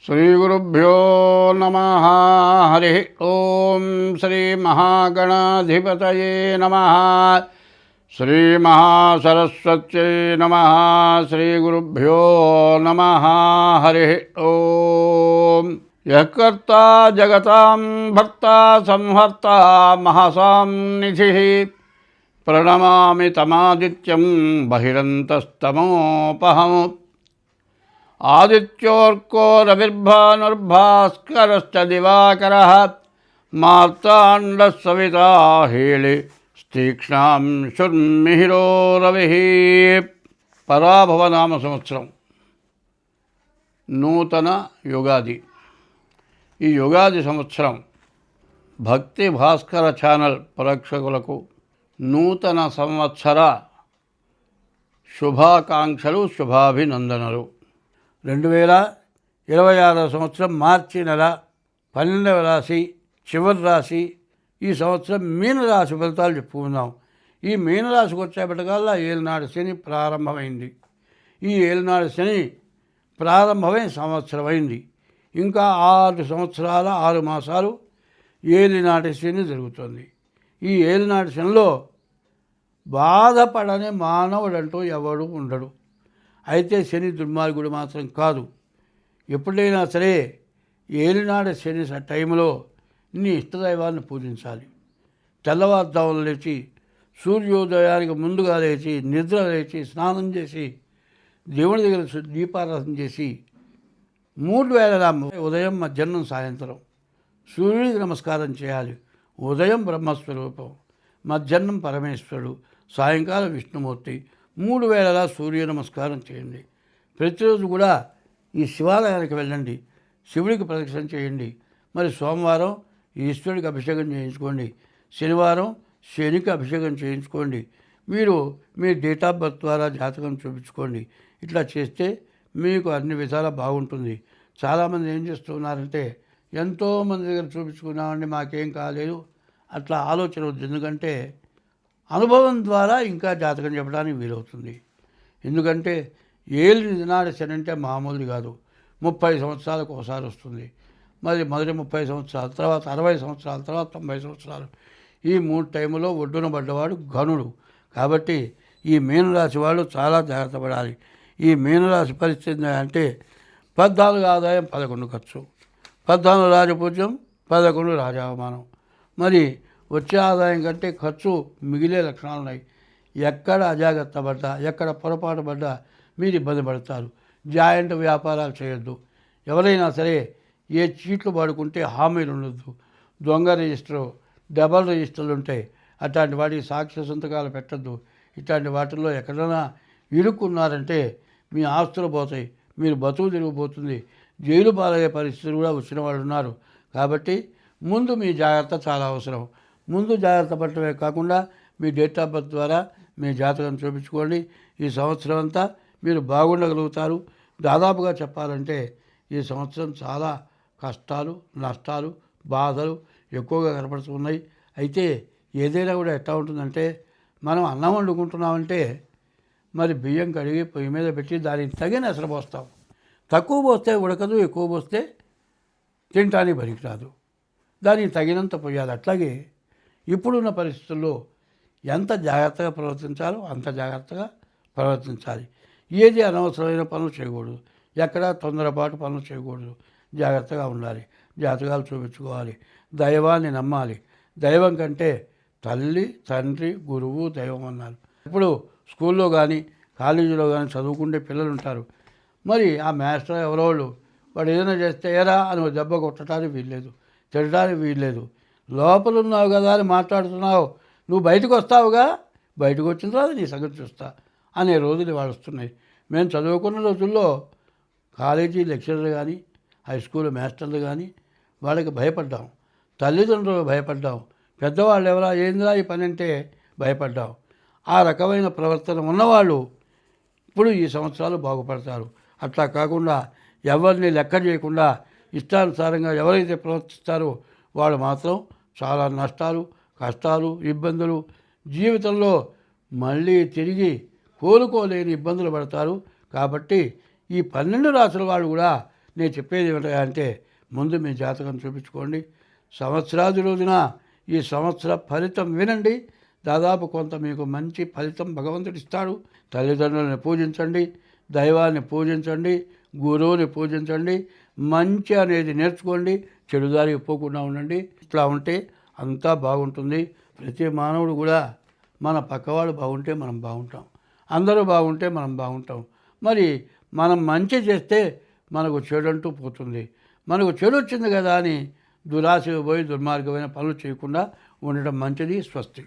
శ్రీగురుభ్యో నమ. హరి ఓం. శ్రీ మహాగణాధిపతయే నమ. శ్రీ మహాసరస్వత్యై నమ. శ్రీగురుభ్యో నమ. హరి ఓం. యః కర్తా జగతాం భర్తా సంహర్తా మహసాం నిధిః ప్రణమామి తమాదిత్యం బహిరంతస్తమోపహం. ఆదిత్యోర్కో రవిర్భానుర్భాస్కరశ్చ దివాకరః మార్తాండః సవితా హేళి తీక్ష్ణాంశుర్మిహిరో రవిః. పరాభవనామ సంవత్సరం, నూతన యుగాది. ఈ యుగాది సంవత్సరం భక్తి భాస్కర ఛానల్ ప్రేక్షకులకు నూతన సంవత్సర శుభాకాంక్షలు, శుభాభినందనలు. 2026 సంవత్సరం మార్చి నెల 12వ రాశి, చివరి రాశి. ఈ సంవత్సరం మీనరాశి ఫలితాలు చెప్పుకుందాం. ఈ మీనరాశికి వచ్చేపటికల్లా ఏలినాడు శని ప్రారంభమైంది. ఈ ఏలినాడు శని ప్రారంభమై సంవత్సరం అయింది. ఇంకా 6 సంవత్సరాల 6 మాసాలు ఏలినాటి శని జరుగుతుంది. ఈ ఏలినాటి శనిలో బాధపడని మానవుడంటూ ఎవడు ఉండడు. అయితే శని దుర్మార్గుడు మాత్రం కాదు. ఎప్పుడైనా సరే ఏలినాడు శని టైంలో నీ ఇష్టదైవాన్ని పూజించాలి. తెల్లవారుజామున లేచి, సూర్యోదయానికి ముందుగా లేచి, నిద్ర లేచి, స్నానం చేసి, దేవుని దగ్గర దీపారాధన చేసి, 3 వేళలా ఉదయం, మధ్యాహ్నం, సాయంత్రం సూర్యుడికి నమస్కారం చేయాలి. ఉదయం బ్రహ్మస్వరూపం, మధ్యాహ్నం పరమేశ్వరుడు, సాయంకాలం విష్ణుమూర్తి. 3 వేళలా సూర్య నమస్కారం చేయండి. ప్రతిరోజు కూడా ఈ శివాలయానికి వెళ్ళండి, శివుడికి ప్రదక్షిణ చేయండి. మరి సోమవారం ఈశ్వరుడికి అభిషేకం చేయించుకోండి, శనివారం శనికి అభిషేకం చేయించుకోండి. మీరు మీ డేట్ ఆఫ్ బర్త్ ద్వారా జాతకం చూపించుకోండి. ఇట్లా చేస్తే మీకు అన్ని విధాలా బాగుంటుంది. చాలామంది ఏం చేస్తున్నారంటే, ఎంతోమంది దగ్గర చూపించుకున్నామండి, మాకేం కాలేదు, అట్లా ఆలోచన వద్దు. ఎందుకంటే అనుభవం ద్వారా ఇంకా జాతకం చెప్పడానికి వీలవుతుంది. ఎందుకంటే ఏలినాడు శని అంటే మామూలుది కాదు. 30 సంవత్సరాలకు ఒకసారి వస్తుంది. మరి మొదటి 30 సంవత్సరాల తర్వాత 60 సంవత్సరాల తర్వాత 90 సంవత్సరాలు. ఈ 3 టైములో ఒడ్డున పడ్డవాడు ఘనుడు. కాబట్టి ఈ మీనరాశి వాళ్ళు చాలా జాగ్రత్త పడాలి. ఈ మీనరాశి పరిస్థితి అంటే 14 ఆదాయం, 11 ఖర్చు, 14 రాజపూజ్యం, 11 రాజావమానం. మరి వచ్చే ఆదాయం కంటే ఖర్చు మిగిలే లక్షణాలు ఉన్నాయి. ఎక్కడ అజాగ్రత్త పడ్డా, ఎక్కడ పొరపాటు పడ్డా మీరు ఇబ్బంది పడతారు. జాయింట్ వ్యాపారాలు చేయొద్దు. ఎవరైనా సరే ఏ చీట్లు పడుకుంటే హామీలు ఉండొద్దు. దొంగ రిజిస్టరు, డబల్ రిజిస్టర్లు ఉంటాయి, అట్లాంటి వాటికి సాక్ష్య సంతకాలు పెట్టద్దు. ఇట్లాంటి వాటిల్లో ఎక్కడైనా ఇరుక్కున్నారంటే మీ ఆస్తులు పోతాయి, మీరు బతుకు తిరిగిపోతుంది, జైలు పాలయ్యే పరిస్థితులు కూడా వచ్చిన వాళ్ళు ఉన్నారు. కాబట్టి ముందు మీ జాగ్రత్త చాలా అవసరం. ముందు జాగ్రత్త పడటమే కాకుండా మీ డేట్ ఆఫ్ బర్త్ ద్వారా మీ జాతకం చూపించుకోండి. ఈ సంవత్సరం అంతా మీరు బాగుండగలుగుతారు. దాదాపుగా చెప్పాలంటే ఈ సంవత్సరం చాలా కష్టాలు, నష్టాలు, బాధలు ఎక్కువగా కనపడుతున్నాయి. అయితే ఏదైనా కూడా ఎట్లా ఉంటుందంటే, మనం అన్నం వండుకుంటున్నామంటే మరి బియ్యం కడిగి పొయ్యి మీద పెట్టి దానికి తగిన ఎసరు పోస్తాం. తక్కువ పోస్తే ఉడకదు, ఎక్కువ పోస్తే తినటానికి పనికిరాదు. దానికి తగినంత పోయాలి. అట్లాగే ఇప్పుడున్న పరిస్థితుల్లో ఎంత జాగ్రత్తగా ప్రవర్తించాలో అంత జాగ్రత్తగా ప్రవర్తించాలి. ఏది అనవసరమైన పనులు చేయకూడదు, ఎక్కడ తొందరపాటు పనులు చేయకూడదు. జాగ్రత్తగా ఉండాలి, జాతకాలు చూపించుకోవాలి, దైవాన్ని నమ్మాలి. దైవం కంటే తల్లి, తండ్రి, గురువు దైవం అన్నారు. ఇప్పుడు స్కూల్లో కానీ కాలేజీలో కానీ చదువుకుంటే పిల్లలు ఉంటారు. మరి ఆ మాస్టర్ ఎవరో వాడు ఏదైనా చేస్తే ఏరా అని దెబ్బ కొట్టడానికి వీల్లేదు, తిట్టడానికి వీల్లేదు. లోపల ఉన్నావు కదా అని మాట్లాడుతున్నావు, నువ్వు బయటకు వస్తావుగా, బయటకు వచ్చిన తర్వాత నీ సంగతి చూస్తా అనే రోజులు వాళ్ళు వస్తున్నాయి. మేము చదువుకున్న రోజుల్లో కాలేజీ లెక్చరర్లు కానీ, హై స్కూల్ మాస్టర్లు కానీ వాళ్ళకి భయపడ్డాం, తల్లిదండ్రులు భయపడ్డాం, పెద్దవాళ్ళు ఎవరా ఏందిరా ఈ పని అంటే భయపడ్డాం. ఆ రకమైన ప్రవర్తన ఉన్నవాళ్ళు ఇప్పుడు ఈ సంవత్సరాలు బాగుపడతారు. అట్లా కాకుండా ఎవరిని లెక్క చేయకుండా ఇష్టానుసారంగా ఎవరైతే ప్రవర్తిస్తారో వాళ్ళు మాత్రం చాలా నష్టాలు, కష్టాలు, ఇబ్బందులు, జీవితంలో మళ్ళీ తిరిగి కోలుకోలేని ఇబ్బందులు పడతారు. కాబట్టి ఈ 12 రాసుల వాళ్ళు కూడా నేను చెప్పేది ఏమిటా అంటే ముందు మీ జాతకం చూపించుకోండి. సంవత్సరాది రోజున ఈ సంవత్సర ఫలితం వినండి. దాదాపు కొంత మీకు మంచి ఫలితం భగవంతుడు ఇస్తాడు. తల్లిదండ్రులను పూజించండి, దైవాన్ని పూజించండి, గురువుని పూజించండి, మంచి అనేది నేర్చుకోండి, చెడుదారికి పోకుండా ఉండండి. ఇట్లా ఉంటే అంతా బాగుంటుంది. ప్రతి మానవుడు కూడా మన పక్కవాడు బాగుంటే మనం బాగుంటాం, అందరూ బాగుంటే మనం బాగుంటాం. మరి మనం మంచి చేస్తే మనకు చెడు అంటూ పోతుంది. మనకు చెడు వచ్చింది కదా అని దురాశకు పోయి దుర్మార్గమైన పనులు చేయకుండా ఉండడం మంచిది. స్వస్తి.